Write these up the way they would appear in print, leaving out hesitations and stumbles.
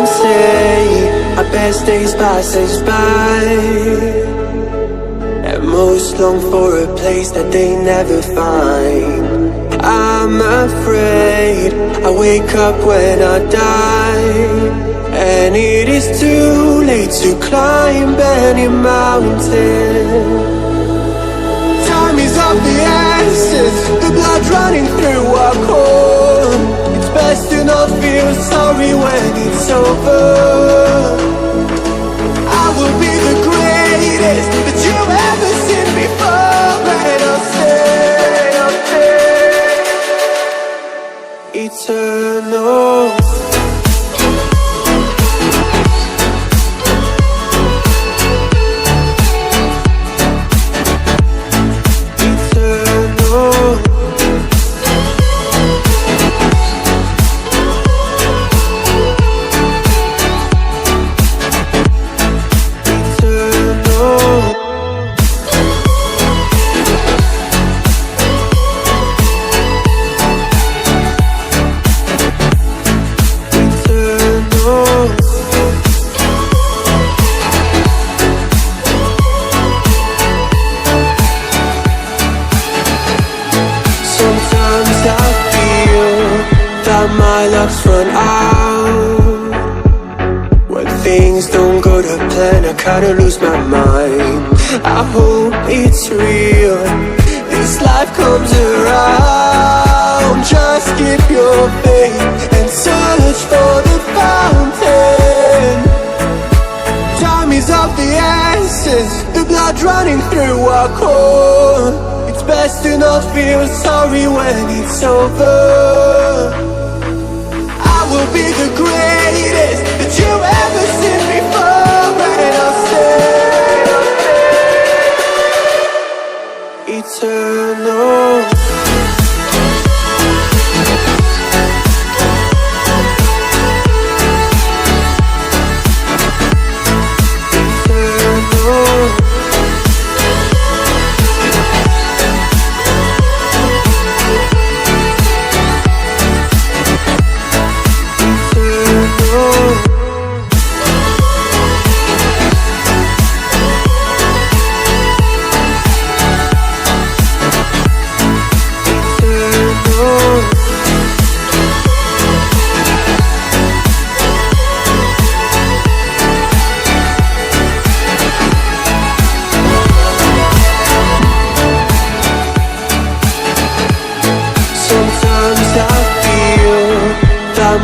Some say our best days pass us by, and most long for a place that they never find. I'm afraid I wake up when I die, and it is too late to climb any mountain. Time is of the essence, the blood running through our core. It's best to not feel sorry when it's over. I will be the greatest that you've ever seen before, and I'll stay eternal. My luck's run out. When things don't go to plan, I kinda lose my mind. I hope it's real, this life comes around. Just keep your faith and search for the fountain. Time is of the essence, the blood running through our core. It's best to not feel sorry when it's over. I will be the greatest that you've ever seen before, and I'll stay eternal.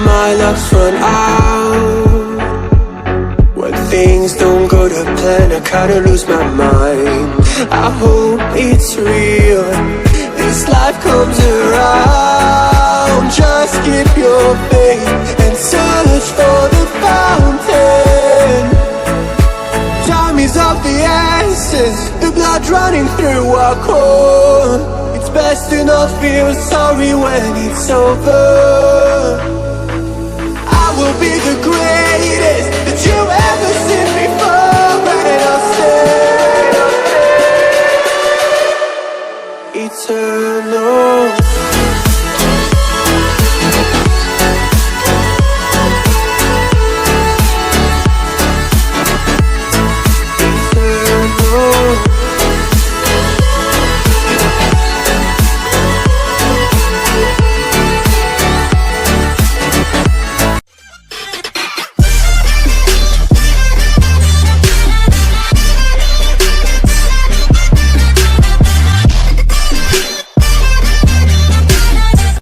My luck's run out. When things don't go to plan, I kinda lose my mind. I hope it's real, this life comes around. Just keep your faith and search for the fountain. Time is of the essence, the blood running through our core. It's best to not feel sorry when it's over. I will be the greatest that you've ever seen before, and I'll stay eternal.